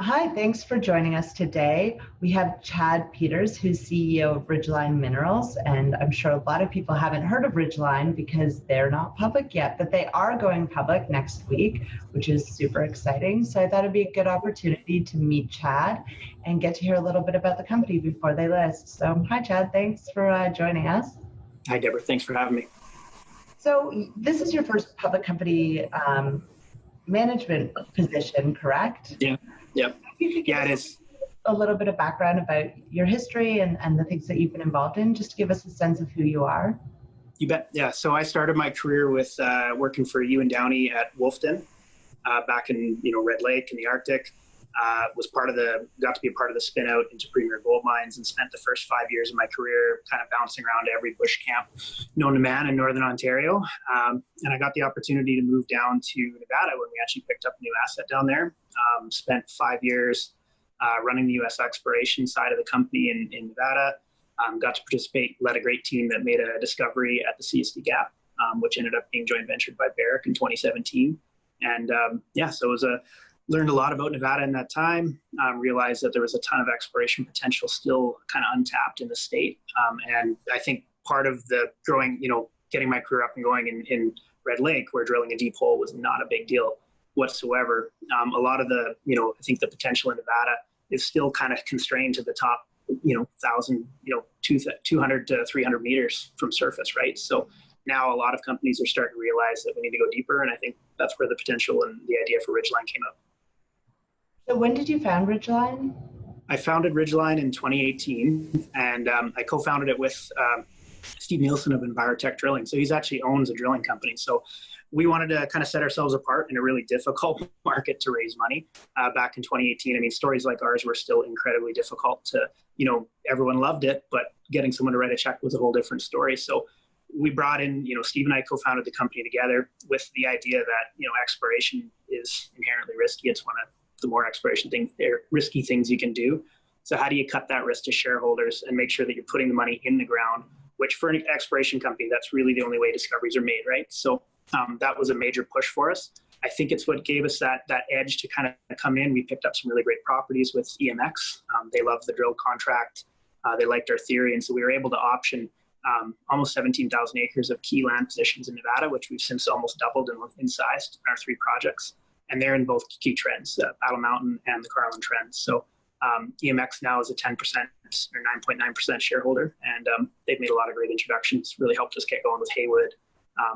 Hi, thanks for joining us today. We have Chad Peters, who's CEO of Ridgeline Minerals, and I'm sure a lot of people haven't heard of Ridgeline because they're not public yet, but they are going public next week, which is super exciting. So I thought it'd be a good opportunity to meet Chad and get to hear a little bit about the company before they list. So hi, Chad, thanks for joining us. Hi, Deborah. Thanks for having me. So this is your first public company management position, correct? Yeah. Yep. Yeah, it is. A little bit of background about your history and the things that you've been involved in, just to give us a sense of who you are. You bet. Yeah. So I started my career with working for you and Downey at Wolfden back in Red Lake in the Arctic. Got to be a part of the spin out into Premier Gold Mines and spent the first 5 years of my career kind of bouncing around every bush camp known to man in Northern Ontario. And I got the opportunity to move down to Nevada when we actually picked up a new asset down there. Spent 5 years running the U.S. exploration side of the company in Nevada. Got to participate, led a great team that made a discovery at the CSD Gap, which ended up being joint ventured by Barrick in 2017. And so it was learned a lot about Nevada in that time, realized that there was a ton of exploration potential still kind of untapped in the state. And I think part of the getting my career up and going in Red Lake, where drilling a deep hole was not a big deal whatsoever. A lot of the, I think the potential in Nevada is still kind of constrained to the top, 200 to 300 meters from surface, right? So now a lot of companies are starting to realize that we need to go deeper. And I think that's where the potential and the idea for Ridgeline came up. So when did you found Ridgeline? I founded Ridgeline in 2018, and I co-founded it with Steve Nielsen of Envirotech Drilling. So he actually owns a drilling company. So we wanted to kind of set ourselves apart in a really difficult market to raise money back in 2018. I mean, stories like ours were still incredibly difficult to, everyone loved it, but getting someone to write a check was a whole different story. So we brought in, Steve and I co-founded the company together with the idea that, exploration is inherently risky. It's one of the more exploration things, they're risky things you can do. So how do you cut that risk to shareholders and make sure that you're putting the money in the ground, which for an exploration company, that's really the only way discoveries are made, right? So that was a major push for us. I think it's what gave us that edge to kind of come in. We picked up some really great properties with EMX. They loved the drill contract. They liked our theory. And so we were able to option almost 17,000 acres of key land positions in Nevada, which we've since almost doubled in size in our 3 projects. And they're in both key trends, Battle Mountain and the Carlin Trends. So EMX now is a 10% or 9.9% shareholder, and they've made a lot of great introductions, really helped us get going with Haywood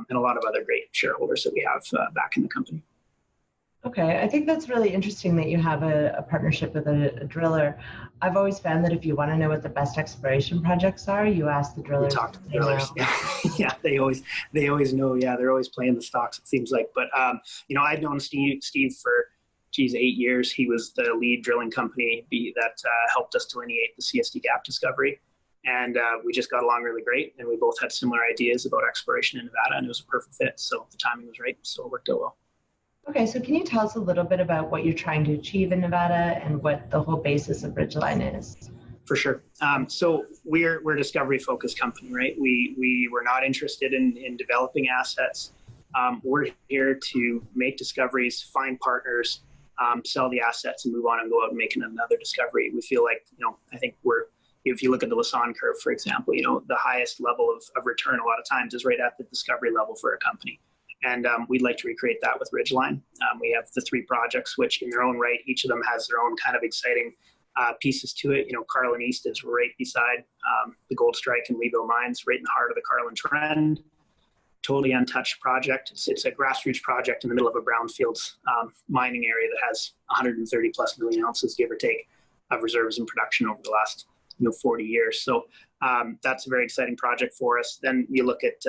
and a lot of other great shareholders that we have back in the company. Okay, I think that's really interesting that you have a partnership with a driller. I've always found that if you want to know what the best exploration projects are, you ask the drillers. We talk to the drillers. Yeah, they always know. Yeah, they're always playing the stocks, it seems like. But I'd known Steve for 8 years. He was the lead drilling company that helped us delineate the CSD Gap discovery, and we just got along really great. And we both had similar ideas about exploration in Nevada, and it was a perfect fit. So the timing was right, so it worked out well. Okay, so can you tell us a little bit about what you're trying to achieve in Nevada and what the whole basis of Ridgeline is? For sure. So we're a discovery-focused company, right? We were not interested in developing assets. We're here to make discoveries, find partners, sell the assets, and move on and go out and make another discovery. We feel like, I think if you look at the Lassonde curve, for example, the highest level of return a lot of times is right at the discovery level for a company. And we'd like to recreate that with Ridgeline. We have the 3 projects, which in their own right, each of them has their own kind of exciting pieces to it. Carlin East is right beside the Gold Strike and Leeville mines, right in the heart of the Carlin Trend. Totally untouched project. It's a grassroots project in the middle of a brownfields mining area that has 130 plus million ounces, give or take, of reserves and production over the last 40 years. So that's a very exciting project for us. Then you look at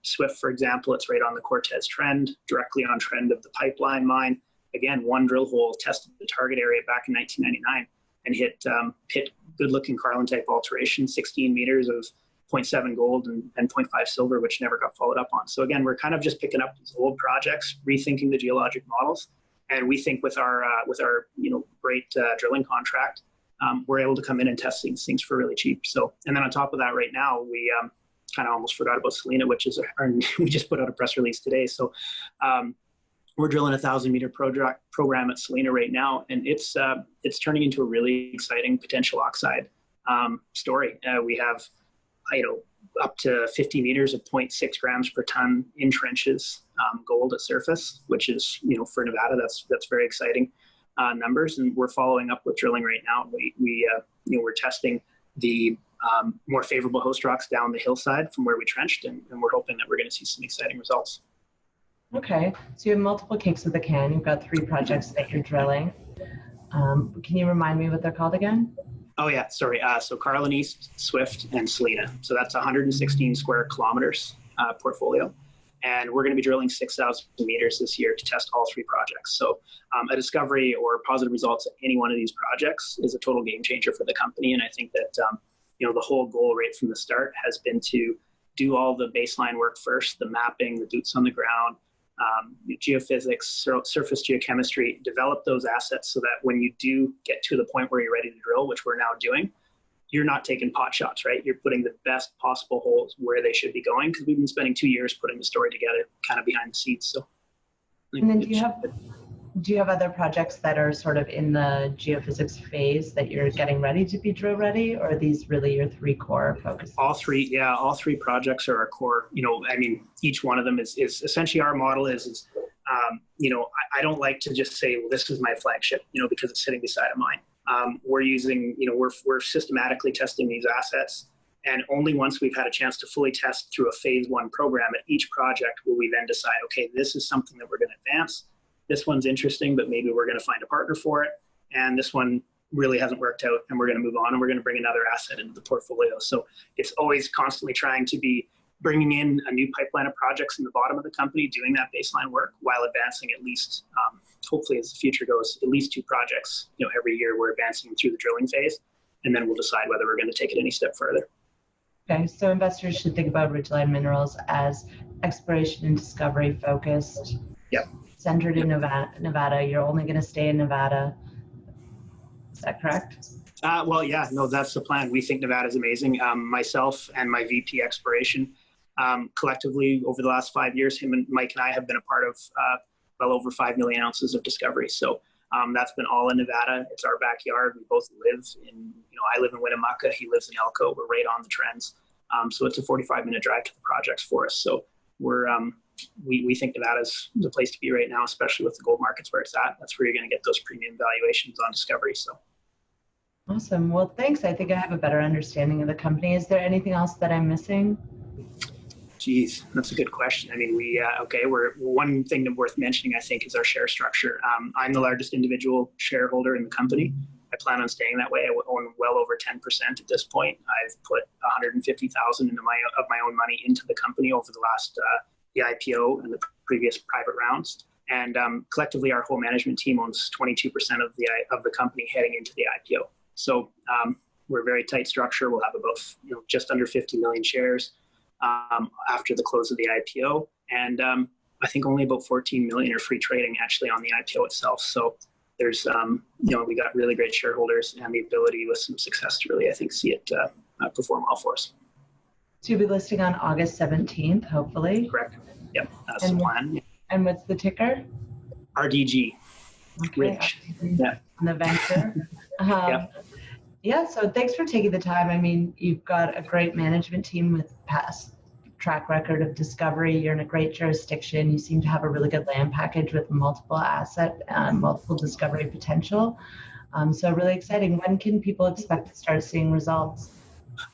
Swift, for example. It's right on the Cortez Trend, directly on trend of the Pipeline mine. Again, one drill hole tested the target area back in 1999 and hit good-looking Carlin-type alteration, 16 meters of 0.7 gold and 0.5 silver, which never got followed up on. So again, we're kind of just picking up these old projects, rethinking the geologic models, and we think with our great drilling contract, we're able to come in and test these things for really cheap. So, and then on top of that, right now we kind of almost forgot about Selena, which is we just put out a press release today. So We're drilling a 1,000-meter program at Selena right now, and it's turning into a really exciting potential oxide story. We have, up to 50 meters of 0.6 grams per ton in trenches, gold at surface, which is, for Nevada, that's very exciting numbers. And we're following up with drilling right now. We're testing the more favorable host rocks down the hillside from where we trenched, and we're hoping that we're going to see some exciting results. Okay, so you have multiple kicks of the can. You've got 3 projects that you're drilling. Can you remind me what they're called again? Oh yeah, sorry. So Carlin East, Swift, and Selena. So that's 116 square kilometers portfolio. And we're going to be drilling 6,000 meters this year to test all 3 projects. So a discovery or positive results at any one of these projects is a total game changer for the company. And I think that, the whole goal right from the start has been to do all the baseline work first, the mapping, the boots on the ground, geophysics, surface geochemistry, develop those assets so that when you do get to the point where you're ready to drill, which we're now doing, you're not taking pot shots, right? You're putting the best possible holes where they should be going, because we've been spending 2 years putting the story together kind of behind the scenes. So, and then do you have other projects that are sort of in the geophysics phase that you're getting ready to be drill ready, or are these really your 3 core focuses? All three projects are our core. Each one of them is essentially our model is I don't like to just say, well, this is my flagship, because it's sitting beside of mine. We're using, we're systematically testing these assets, and only once we've had a chance to fully test through a phase 1 program at each project will we then decide, okay, this is something that we're going to advance. This one's interesting, but maybe we're going to find a partner for it. And this one really hasn't worked out, and we're going to move on, and we're going to bring another asset into the portfolio. So it's always constantly trying to be bringing in a new pipeline of projects in the bottom of the company, doing that baseline work while advancing at least, hopefully as the future goes, at least 2 projects. Every year we're advancing through the drilling phase, and then we'll decide whether we're going to take it any step further. Okay, so investors should think about Ridgeline Minerals as exploration and discovery focused. Yep. Centered in Nevada. You're only going to stay in Nevada. Is that correct? Well, yeah, no, that's the plan. We think Nevada is amazing. Myself and my VP exploration, collectively over the last 5 years, Mike and I have been a part of well over 5 million ounces of discovery. So that's been all in Nevada. It's our backyard. We both live in, I live in Winnemucca. He lives in Elko. We're right on the trends. So it's a 45-minute drive to the projects for us. So we think Nevada's the place to be right now, especially with the gold markets where it's at. That's where you're going to get those premium valuations on discovery. So. Awesome. Well, thanks. I think I have a better understanding of the company. Is there anything else that I'm missing? Geez, that's a good question. I mean, we're one thing that's worth mentioning, I think, is our share structure. I'm the largest individual shareholder in the company. I plan on staying that way. I own well over 10% at this point. I've put $150,000 of my own money into the company over the last the IPO and the previous private rounds. And collectively, our whole management team owns 22% of the company heading into the IPO. So we're a very tight structure. We'll have about just under 50 million shares after the close of the IPO, and I think only about 14 million are free trading actually on the IPO itself. So there's we got really great shareholders and the ability with some success to really, I think, see it perform well for us. So you'll be listing on August 17th, hopefully. Correct. Yep, that's the plan. And what's the ticker? RDG. Okay. Rich. Yeah. On the venture. Yeah, so thanks for taking the time. I mean, you've got a great management team with past track record of discovery. You're in a great jurisdiction. You seem to have a really good land package with multiple asset, multiple discovery potential. So really exciting. When can people expect to start seeing results?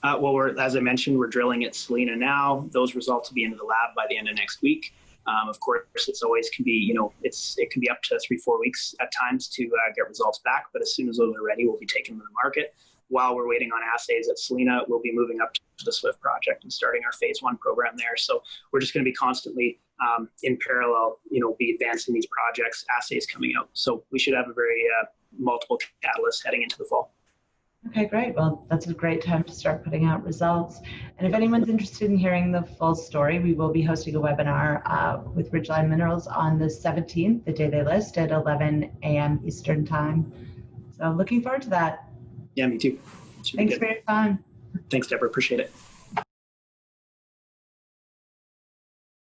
Well, as I mentioned, we're drilling at Selena now. Those results will be into the lab by the end of next week. Of course, it's always can be, it can be up to 3-4 weeks at times to get results back. But as soon as those are ready, we'll be taking them to the market. While we're waiting on assays at Selena, we'll be moving up to the Swift project and starting our phase 1 program there. So we're just going to be constantly in parallel, be advancing these projects, assays coming out. So we should have a very multiple catalysts heading into the fall. Okay, great. Well, that's a great time to start putting out results. And if anyone's interested in hearing the full story, we will be hosting a webinar with Ridgeline Minerals on the 17th, the day they list, at 11 a.m. Eastern Time. So looking forward to that. Yeah, me too. Thanks for your time. Thanks, Deborah. Appreciate it.